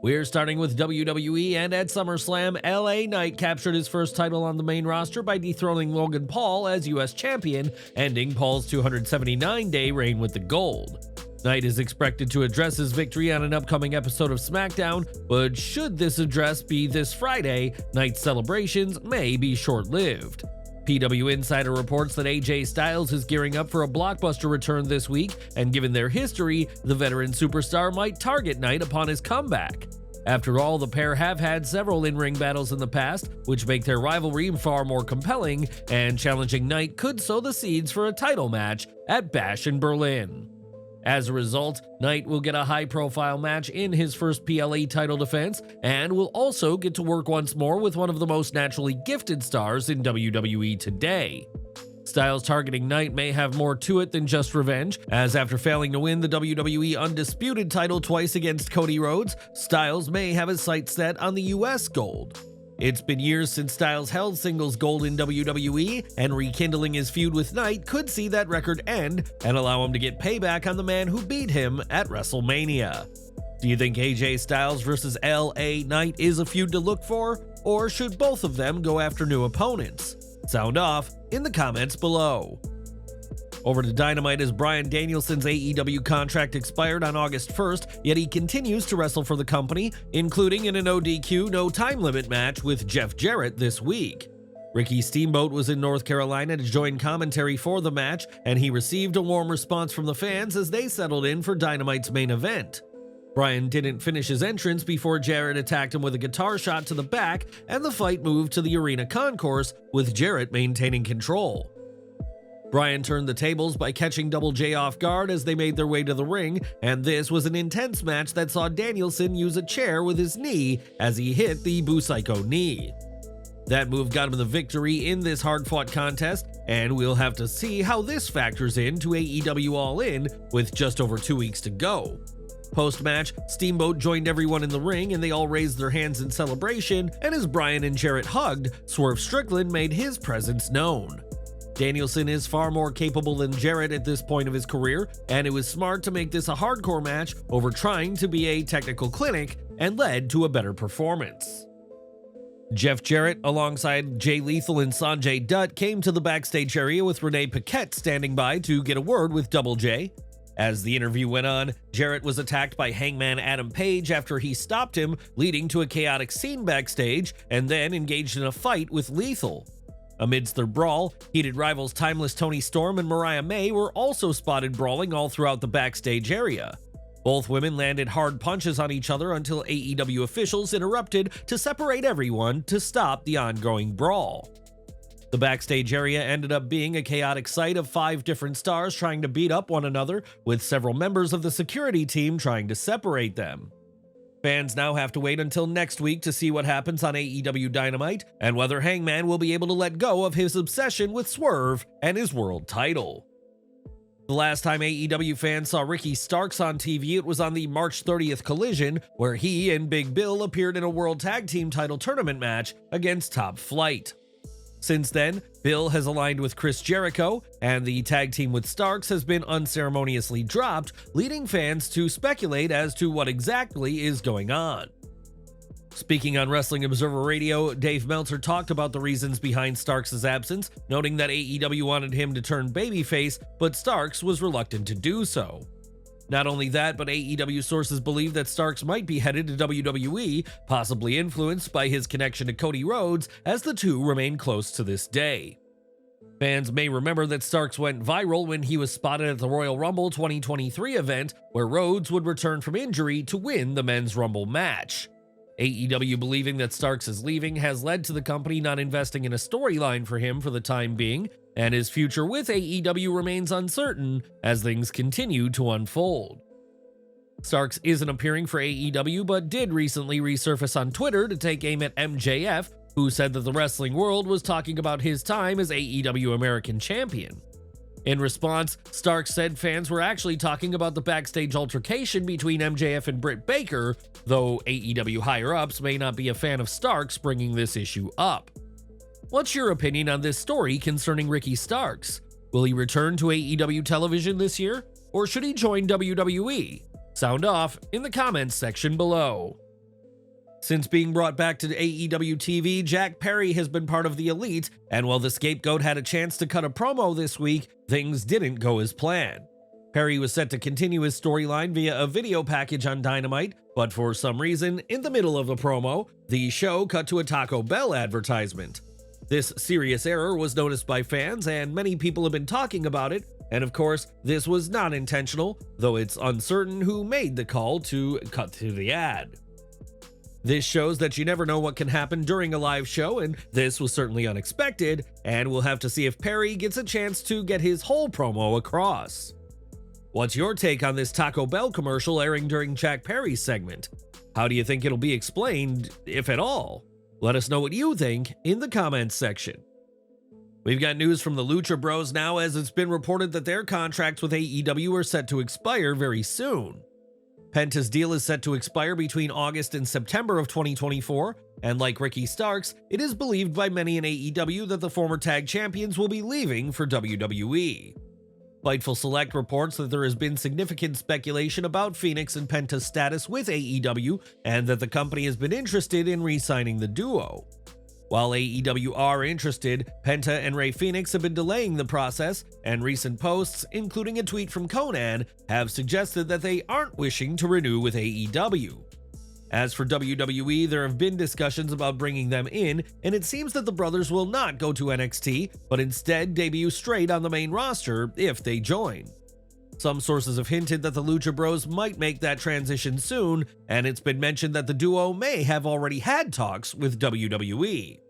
We're starting with WWE, and at SummerSlam, LA Knight captured his first title on the main roster by dethroning Logan Paul as US champion, ending Paul's 279-day reign with the gold. Knight is expected to address his victory on an upcoming episode of SmackDown, but should this address be this Friday, Knight's celebrations may be short-lived. PW Insider reports that AJ Styles is gearing up for a blockbuster return this week, and given their history, the veteran superstar might target Knight upon his comeback. After all, the pair have had several in-ring battles in the past, which make their rivalry far more compelling, and challenging Knight could sow the seeds for a title match at Bash in Berlin. As a result, Knight will get a high-profile match in his first PLE title defense, and will also get to work once more with one of the most naturally gifted stars in WWE today. Styles targeting Knight may have more to it than just revenge, as after failing to win the WWE Undisputed title twice against Cody Rhodes, Styles may have his sights set on the US gold. It's been years since Styles held singles gold in WWE, and rekindling his feud with Knight could see that record end and allow him to get payback on the man who beat him at WrestleMania. Do you think AJ Styles vs. LA Knight is a feud to look for, or should both of them go after new opponents? Sound off in the comments below. Over to Dynamite, as Bryan Danielson's AEW contract expired on August 1st, yet he continues to wrestle for the company, including in an ODQ no time limit match with Jeff Jarrett this week. Ricky Steamboat was in North Carolina to join commentary for the match, and he received a warm response from the fans as they settled in for Dynamite's main event. Bryan didn't finish his entrance before Jarrett attacked him with a guitar shot to the back, and the fight moved to the arena concourse, with Jarrett maintaining control. Bryan turned the tables by catching Double J off guard as they made their way to the ring, and this was an intense match that saw Danielson use a chair with his knee as he hit the Busaiku knee. That move got him the victory in this hard-fought contest, and we'll have to see how this factors into AEW All In with just over 2 weeks to go. Post-match, Steamboat joined everyone in the ring and they all raised their hands in celebration, and as Bryan and Jarrett hugged, Swerve Strickland made his presence known. Danielson is far more capable than Jarrett at this point of his career, and it was smart to make this a hardcore match over trying to be a technical clinic, and led to a better performance. Jeff Jarrett, alongside Jay Lethal and Sanjay Dutt, came to the backstage area with Renee Paquette standing by to get a word with Double J. As the interview went on, Jarrett was attacked by Hangman Adam Page after he stopped him, leading to a chaotic scene backstage, and then engaged in a fight with Lethal. Amidst their brawl, heated rivals Timeless Toni Storm and Mariah May were also spotted brawling all throughout the backstage area. Both women landed hard punches on each other until AEW officials interrupted to separate everyone to stop the ongoing brawl. The backstage area ended up being a chaotic sight of 5 different stars trying to beat up one another, with several members of the security team trying to separate them. Fans now have to wait until next week to see what happens on AEW Dynamite, and whether Hangman will be able to let go of his obsession with Swerve and his world title. The last time AEW fans saw Ricky Starks on TV, it was on the March 30th Collision, where he and Big Bill appeared in a World Tag Team title tournament match against Top Flight. Since then, Bill has aligned with Chris Jericho, and the tag team with Starks has been unceremoniously dropped, leading fans to speculate as to what exactly is going on. Speaking on Wrestling Observer Radio, Dave Meltzer talked about the reasons behind Starks' absence, noting that AEW wanted him to turn babyface, but Starks was reluctant to do so. Not only that, but AEW sources believe that Starks might be headed to WWE, possibly influenced by his connection to Cody Rhodes, as the two remain close to this day. Fans may remember that Starks went viral when he was spotted at the Royal Rumble 2023 event, where Rhodes would return from injury to win the Men's Rumble match. AEW believing that Starks is leaving has led to the company not investing in a storyline for him for the time being, and his future with AEW remains uncertain as things continue to unfold. Starks isn't appearing for AEW, but did recently resurface on Twitter to take aim at MJF, who said that the wrestling world was talking about his time as AEW American Champion. In response, Starks said fans were actually talking about the backstage altercation between MJF and Britt Baker, though AEW higher-ups may not be a fan of Starks bringing this issue up. What's your opinion on this story concerning Ricky Starks? Will he return to AEW television this year, or should he join WWE? Sound off in the comments section below. Since being brought back to AEW TV, Jack Perry has been part of the Elite, and while the Scapegoat had a chance to cut a promo this week, things didn't go as planned. Perry was set to continue his storyline via a video package on Dynamite, but for some reason, in the middle of the promo, the show cut to a Taco Bell advertisement. This serious error was noticed by fans, and many people have been talking about it, and of course, this was not intentional, though it's uncertain who made the call to cut to the ad. This shows that you never know what can happen during a live show, and this was certainly unexpected, and we'll have to see if Perry gets a chance to get his whole promo across. What's your take on this Taco Bell commercial airing during Jack Perry's segment? How do you think it'll be explained, if at all? Let us know what you think in the comments section. We've got news from the Lucha Bros now, as it's been reported that their contracts with AEW are set to expire very soon. Penta's deal is set to expire between August and September of 2024, and like Ricky Starks, it is believed by many in AEW that the former tag champions will be leaving for WWE. Fightful Select reports that there has been significant speculation about Phoenix and Penta's status with AEW, and that the company has been interested in re-signing the duo. While AEW are interested, Penta and Rey Fenix have been delaying the process, and recent posts, including a tweet from Conan, have suggested that they aren't wishing to renew with AEW. As for WWE, there have been discussions about bringing them in, and it seems that the brothers will not go to NXT, but instead debut straight on the main roster if they join. Some sources have hinted that the Lucha Bros might make that transition soon, and it's been mentioned that the duo may have already had talks with WWE.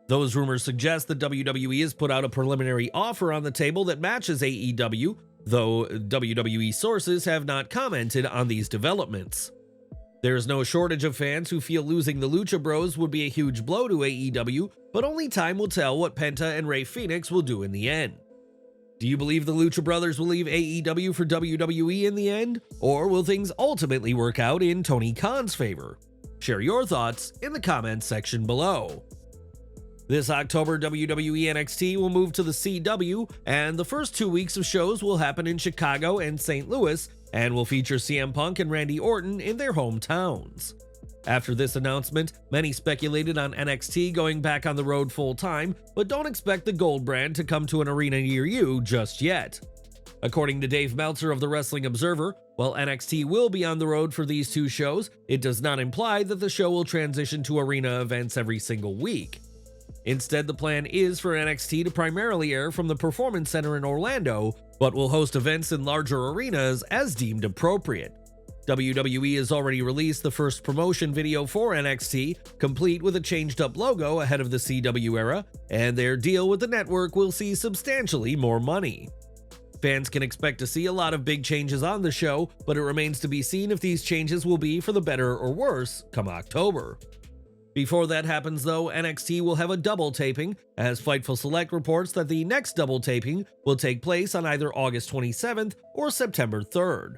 Those rumors suggest that WWE has put out a preliminary offer on the table that matches AEW, though WWE sources have not commented on these developments. There is no shortage of fans who feel losing the Lucha Bros would be a huge blow to AEW, but only time will tell what Penta and Rey Fenix will do in the end. Do you believe the Lucha Brothers will leave AEW for WWE in the end, or will things ultimately work out in Tony Khan's favor? Share your thoughts in the comments section below. This October, WWE NXT will move to the CW, and the first 2 weeks of shows will happen in Chicago and St. Louis, and will feature CM Punk and Randy Orton in their hometowns. After this announcement, many speculated on NXT going back on the road full-time, but don't expect the Gold brand to come to an arena near you just yet. According to Dave Meltzer of the Wrestling Observer, while NXT will be on the road for these two shows, it does not imply that the show will transition to arena events every single week. Instead, the plan is for NXT to primarily air from the Performance Center in Orlando, but will host events in larger arenas as deemed appropriate. WWE has already released the first promotion video for NXT, complete with a changed-up logo ahead of the CW era, and their deal with the network will see substantially more money. Fans can expect to see a lot of big changes on the show, but it remains to be seen if these changes will be for the better or worse come October. Before that happens though, NXT will have a double taping, as Fightful Select reports that the next double taping will take place on either August 27th or September 3rd.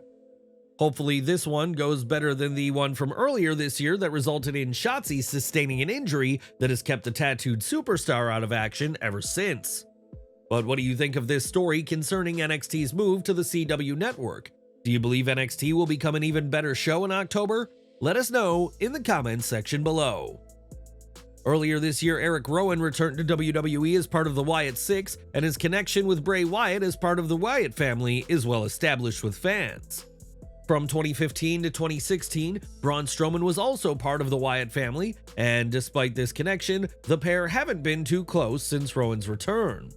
Hopefully this one goes better than the one from earlier this year that resulted in Shotzi sustaining an injury that has kept the tattooed superstar out of action ever since. But what do you think of this story concerning NXT's move to the CW network? Do you believe NXT will become an even better show in October? Let us know in the comments section below. Earlier this year, Erick Rowan returned to WWE as part of the Wyatt Six, and his connection with Bray Wyatt as part of the Wyatt family is well established with fans. From 2015 to 2016, Braun Strowman was also part of the Wyatt family, and despite this connection, the pair haven't been too close since Rowan's return.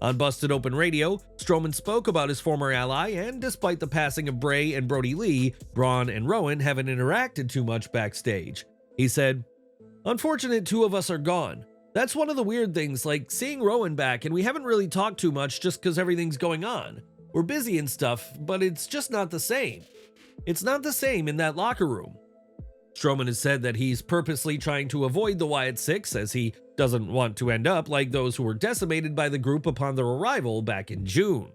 On Busted Open Radio, Strowman spoke about his former ally, and despite the passing of Bray and Brody Lee, Braun and Rowan haven't interacted too much backstage. He said, "Unfortunate two of us are gone. That's one of the weird things, like seeing Rowan back and we haven't really talked too much just because everything's going on. We're busy and stuff, but it's just not the same. It's not the same in that locker room." Strowman has said that he's purposely trying to avoid the Wyatt Six as he doesn't want to end up like those who were decimated by the group upon their arrival back in June.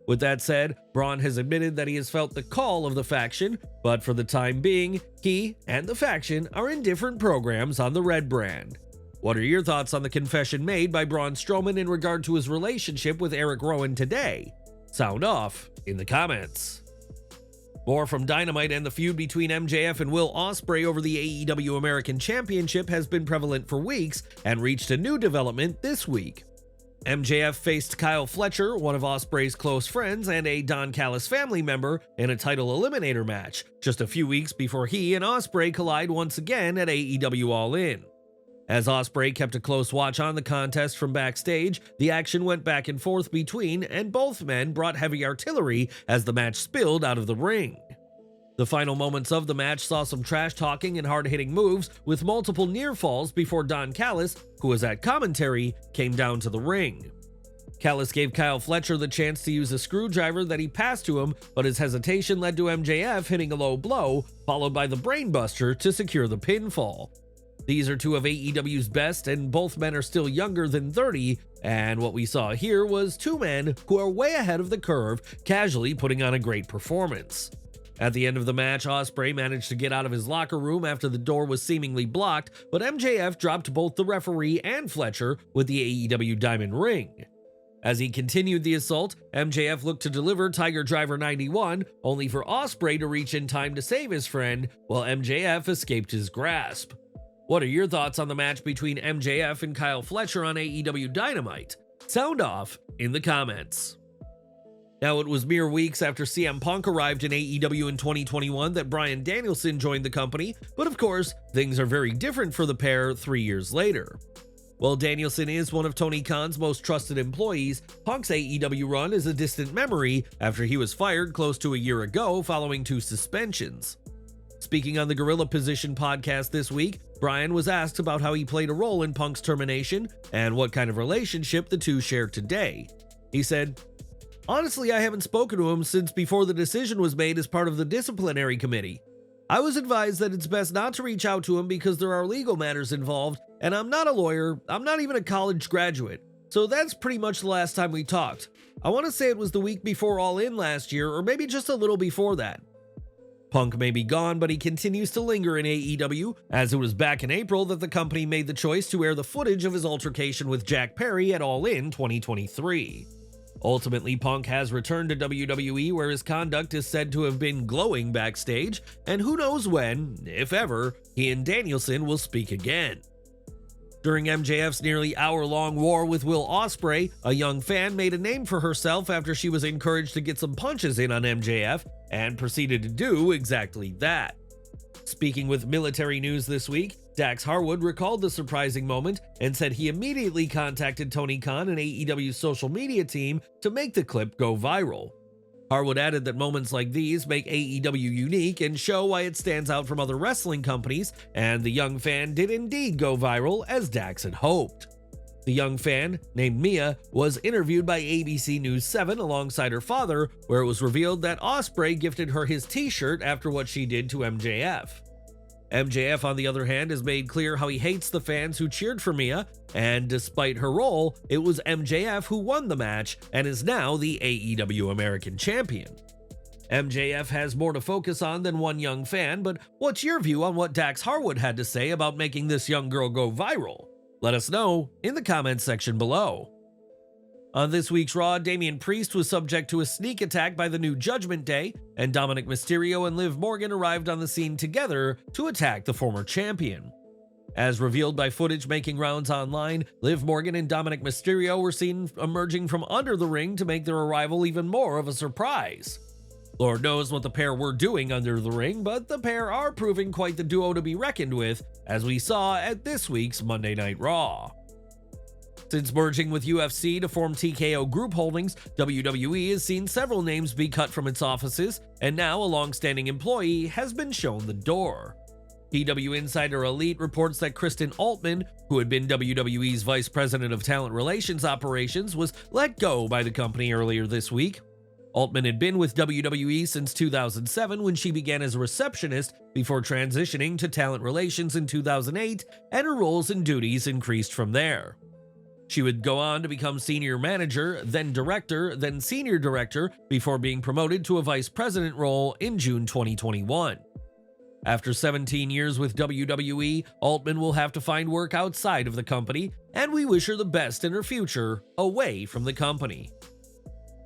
With that said, Braun has admitted that he has felt the call of the faction, but for the time being, he and the faction are in different programs on the Red brand. What are your thoughts on the confession made by Braun Strowman in regard to his relationship with Erick Rowan today? Sound off in the comments. More from Dynamite, and the feud between MJF and Will Ospreay over the AEW American Championship has been prevalent for weeks and reached a new development this week. MJF faced Kyle Fletcher, one of Ospreay's close friends and a Don Callis family member, in a title eliminator match, just a few weeks before he and Ospreay collide once again at AEW All In. As Ospreay kept a close watch on the contest from backstage, the action went back and forth between, and both men brought heavy artillery as the match spilled out of the ring. The final moments of the match saw some trash-talking and hard-hitting moves, with multiple near falls before Don Callis, who was at commentary, came down to the ring. Callis gave Kyle Fletcher the chance to use a screwdriver that he passed to him, but his hesitation led to MJF hitting a low blow, followed by the brainbuster to secure the pinfall. These are two of AEW's best, and both men are still younger than 30, and what we saw here was two men who are way ahead of the curve, casually putting on a great performance. At the end of the match, Ospreay managed to get out of his locker room after the door was seemingly blocked, but MJF dropped both the referee and Fletcher with the AEW Diamond Ring. As he continued the assault, MJF looked to deliver Tiger Driver 91, only for Ospreay to reach in time to save his friend, while MJF escaped his grasp. What are your thoughts on the match between MJF and Kyle Fletcher on AEW Dynamite? Sound off in the comments. Now, it was mere weeks after CM Punk arrived in AEW in 2021 that Bryan Danielson joined the company, but of course, things are very different for the pair 3 years later. While Danielson is one of Tony Khan's most trusted employees, Punk's AEW run is a distant memory after he was fired close to a year ago following 2 suspensions. Speaking on the Gorilla Position podcast this week, Bryan was asked about how he played a role in Punk's termination and what kind of relationship the two share today. He said, "Honestly, I haven't spoken to him since before the decision was made as part of the disciplinary committee. I was advised that it's best not to reach out to him because there are legal matters involved, and I'm not a lawyer, I'm not even a college graduate. So that's pretty much the last time we talked. I want to say it was the week before All In last year, or maybe just a little before that." Punk may be gone, but he continues to linger in AEW, as it was back in April that the company made the choice to air the footage of his altercation with Jack Perry at All In 2023. Ultimately, Punk has returned to WWE, where his conduct is said to have been glowing backstage, and who knows when, if ever, he and Danielson will speak again. During MJF's nearly hour-long war with Will Ospreay, a young fan made a name for herself after she was encouraged to get some punches in on MJF, and proceeded to do exactly that. Speaking with Military News this week, Dax Harwood recalled the surprising moment and said he immediately contacted Tony Khan and AEW's social media team to make the clip go viral. Harwood added that moments like these make AEW unique and show why it stands out from other wrestling companies, and the young fan did indeed go viral as Dax had hoped. The young fan, named Mia, was interviewed by ABC News 7 alongside her father, where it was revealed that Ospreay gifted her his t-shirt after what she did to MJF. MJF, on the other hand, has made clear how he hates the fans who cheered for Mia, and despite her role, it was MJF who won the match and is now the AEW American Champion. MJF has more to focus on than one young fan, but what's your view on what Dax Harwood had to say about making this young girl go viral? Let us know in the comments section below. On this week's Raw, Damian Priest was subject to a sneak attack by the New Judgment Day, and Dominik Mysterio and Liv Morgan arrived on the scene together to attack the former champion. As revealed by footage making rounds online, Liv Morgan and Dominik Mysterio were seen emerging from under the ring to make their arrival even more of a surprise. Lord knows what the pair were doing under the ring, but the pair are proving quite the duo to be reckoned with, as we saw at this week's Monday Night Raw. Since merging with UFC to form TKO Group Holdings, WWE has seen several names be cut from its offices, and now a long-standing employee has been shown the door. PW Insider Elite reports that Kristen Altman, who had been WWE's Vice President of Talent Relations Operations, was let go by the company earlier this week. Altman had been with WWE since 2007 when she began as a receptionist before transitioning to talent relations in 2008, and her roles and duties increased from there. She would go on to become senior manager, then director, then senior director, before being promoted to a vice president role in June 2021. After 17 years with WWE, Altman will have to find work outside of the company, and we wish her the best in her future away from the company.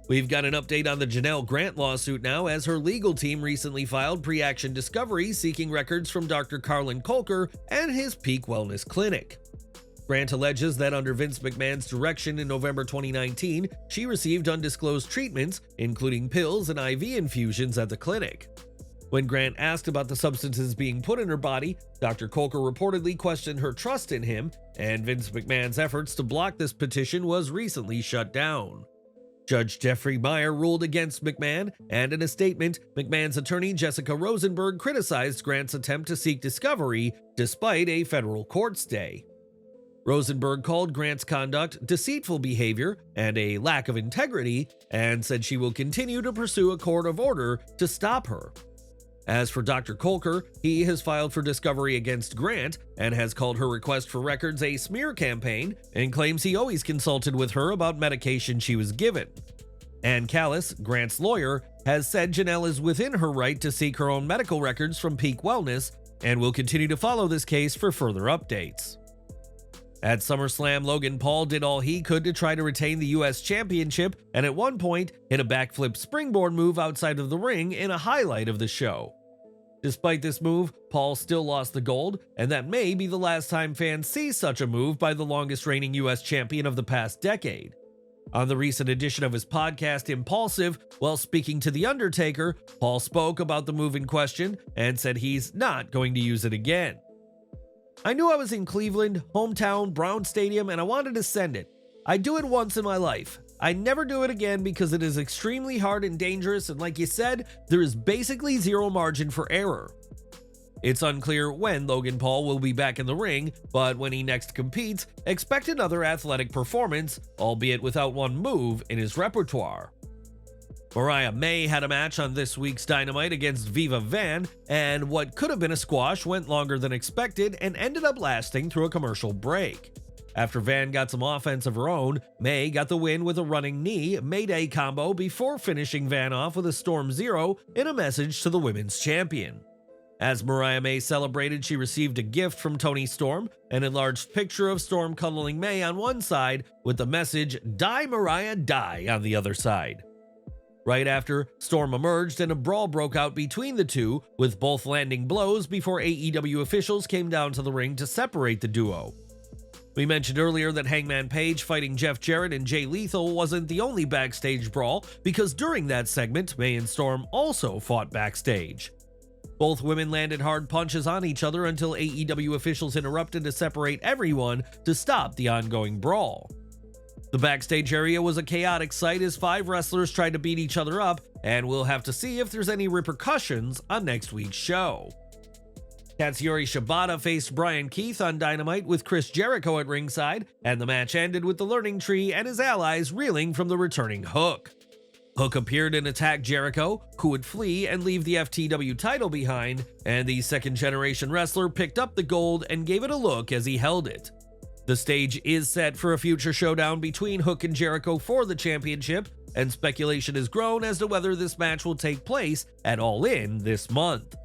We've got an update on the Janel Grant lawsuit now, as her legal team recently filed pre-action discovery seeking records from Dr. Carlon and his Peak Wellness Clinic. Grant alleges that under Vince McMahon's direction in November 2019, she received undisclosed treatments, including pills and IV infusions at the clinic. When Grant asked about the substances being put in her body, Dr. Coker reportedly questioned her trust in him, and Vince McMahon's efforts to block this petition was recently shut down. Judge Jeffrey Meyer ruled against McMahon, and in a statement, McMahon's attorney Jessica Rosenberg criticized Grant's attempt to seek discovery despite a federal court stay. Rosenberg called Grant's conduct deceitful behavior and a lack of integrity, and said she will continue to pursue a court of order to stop her. As for Dr. Coker, he has filed for discovery against Grant and has called her request for records a smear campaign and claims he always consulted with her about medication she was given. Ann Callis, Grant's lawyer, has said Janel is within her right to seek her own medical records from Peak Wellness and will continue to follow this case for further updates. At SummerSlam, Logan Paul did all he could to try to retain the US Championship, and at one point hit a backflip springboard move outside of the ring in a highlight of the show. Despite this move, Paul still lost the gold, and that may be the last time fans see such a move by the longest reigning US champion of the past decade. On the recent edition of his podcast Impulsive, while speaking to The Undertaker, Paul spoke about the move in question and said he's not going to use it again. I knew I was in Cleveland, hometown, Brown Stadium, and I wanted to send it. I do it once in my life. I never do it again because it is extremely hard and dangerous, and like you said, there is basically zero margin for error. It's unclear when Logan Paul will be back in the ring, but when he next competes, expect another athletic performance, albeit without one move in his repertoire. Mariah May had a match on this week's Dynamite against Viva Van, and what could have been a squash went longer than expected and ended up lasting through a commercial break. After Van got some offense of her own, May got the win with a running knee Mayday combo before finishing Van off with a Storm Zero in a message to the women's champion. As Mariah May celebrated, she received a gift from Toni Storm, an enlarged picture of Storm cuddling May on one side with the message "Die Mariah, die" on the other side. Right after, Storm emerged and a brawl broke out between the two, with both landing blows before AEW officials came down to the ring to separate the duo. We mentioned earlier that Hangman Page fighting Jeff Jarrett and Jay Lethal wasn't the only backstage brawl, because during that segment, May and Storm also fought backstage. Both women landed hard punches on each other until AEW officials interrupted to separate everyone to stop the ongoing brawl. The backstage area was a chaotic sight as 5 wrestlers tried to beat each other up, and we'll have to see if there's any repercussions on next week's show. Katsuyori Shibata faced Bryan Keith on Dynamite with Chris Jericho at ringside, and the match ended with the Learning Tree and his allies reeling from the returning Hook. Hook appeared and attacked Jericho, who would flee and leave the FTW title behind, and the second-generation wrestler picked up the gold and gave it a look as he held it. The stage is set for a future showdown between Hook and Jericho for the championship, and speculation has grown as to whether this match will take place at All In this month.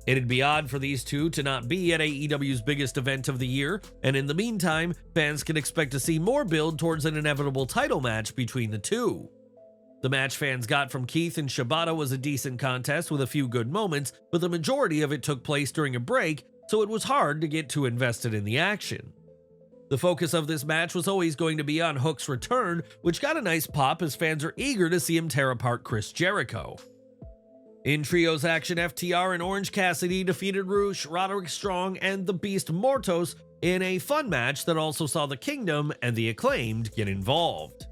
It'd be odd for these two to not be at AEW's biggest event of the year, and in the meantime, fans can expect to see more build towards an inevitable title match between the two. The match fans got from Keith and Shibata was a decent contest with a few good moments, but the majority of it took place during a break, so it was hard to get too invested in the action. The focus of this match was always going to be on Hook's return, which got a nice pop as fans are eager to see him tear apart Chris Jericho. In trios action, FTR and Orange Cassidy defeated Rush, Roderick Strong, and the Beast Mortos in a fun match that also saw the Kingdom and the Acclaimed get involved.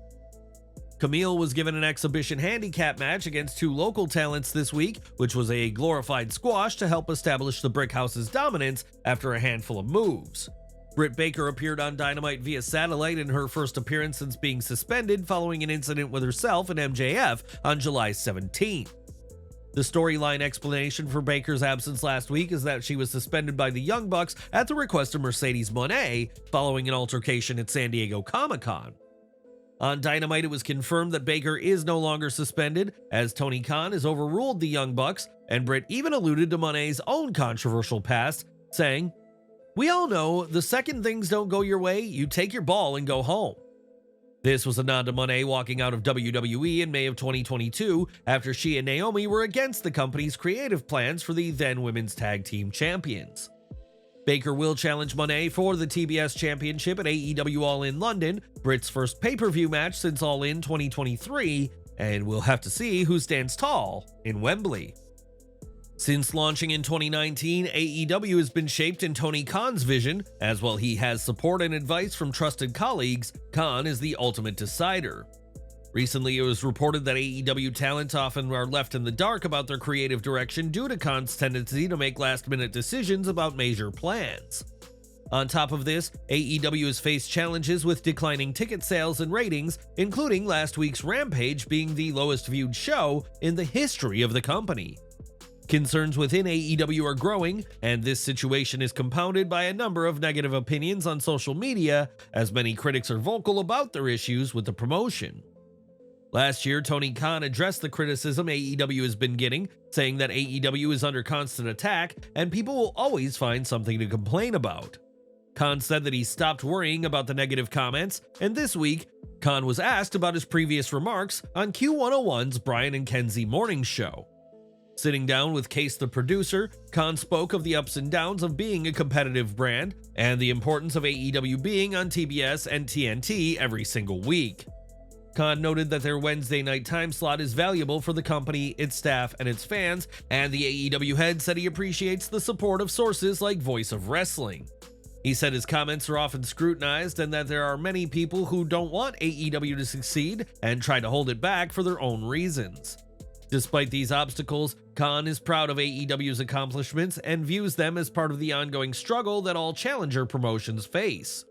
Camille was given an exhibition handicap match against 2 local talents this week, which was a glorified squash to help establish the Brickhouse's dominance after a handful of moves. Britt Baker appeared on Dynamite via satellite in her first appearance since being suspended following an incident with herself and MJF on July 17th. The storyline explanation for Baker's absence last week is that she was suspended by the Young Bucks at the request of Mercedes Moné following an altercation at San Diego Comic-Con. On Dynamite, it was confirmed that Baker is no longer suspended, as Tony Khan has overruled the Young Bucks, and Britt even alluded to Moné's own controversial past, saying, "We all know the second things don't go your way, you take your ball and go home." This was a nod to Monet walking out of WWE in May of 2022 after she and Naomi were against the company's creative plans for the then Women's Tag Team Champions. Baker will challenge Monet for the TBS Championship at AEW All In London, Britt's first pay-per-view match since All In 2023, and we'll have to see who stands tall in Wembley. Since launching in 2019, AEW has been shaped in Tony Khan's vision, as while he has support and advice from trusted colleagues, Khan is the ultimate decider. Recently, it was reported that AEW talent often are left in the dark about their creative direction due to Khan's tendency to make last-minute decisions about major plans. On top of this, AEW has faced challenges with declining ticket sales and ratings, including last week's Rampage being the lowest-viewed show in the history of the company. Concerns within AEW are growing, and this situation is compounded by a number of negative opinions on social media, as many critics are vocal about their issues with the promotion. Last year, Tony Khan addressed the criticism AEW has been getting, saying that AEW is under constant attack and people will always find something to complain about. Khan said that he stopped worrying about the negative comments, and this week, Khan was asked about his previous remarks on Q101's Bryan and Kenzie morning show. Sitting down with Case the producer, Khan spoke of the ups and downs of being a competitive brand and the importance of AEW being on TBS and TNT every single week. Khan noted that their Wednesday night time slot is valuable for the company, its staff, and its fans, and the AEW head said he appreciates the support of sources like Voice of Wrestling. He said his comments are often scrutinized and that there are many people who don't want AEW to succeed and try to hold it back for their own reasons. Despite these obstacles, Khan is proud of AEW's accomplishments and views them as part of the ongoing struggle that all challenger promotions face.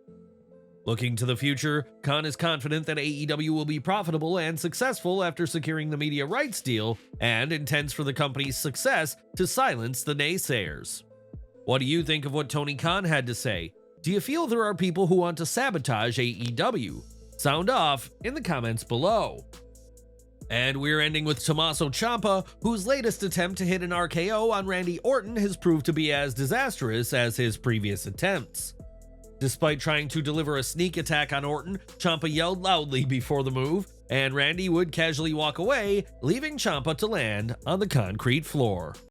Looking to the future, Khan is confident that AEW will be profitable and successful after securing the media rights deal and intends for the company's success to silence the naysayers. What do you think of what Tony Khan had to say? Do you feel there are people who want to sabotage AEW? Sound off in the comments below. And we're ending with Tommaso Ciampa, whose latest attempt to hit an RKO on Randy Orton has proved to be as disastrous as his previous attempts. Despite trying to deliver a sneak attack on Orton, Ciampa yelled loudly before the move, and Randy would casually walk away, leaving Ciampa to land on the concrete floor.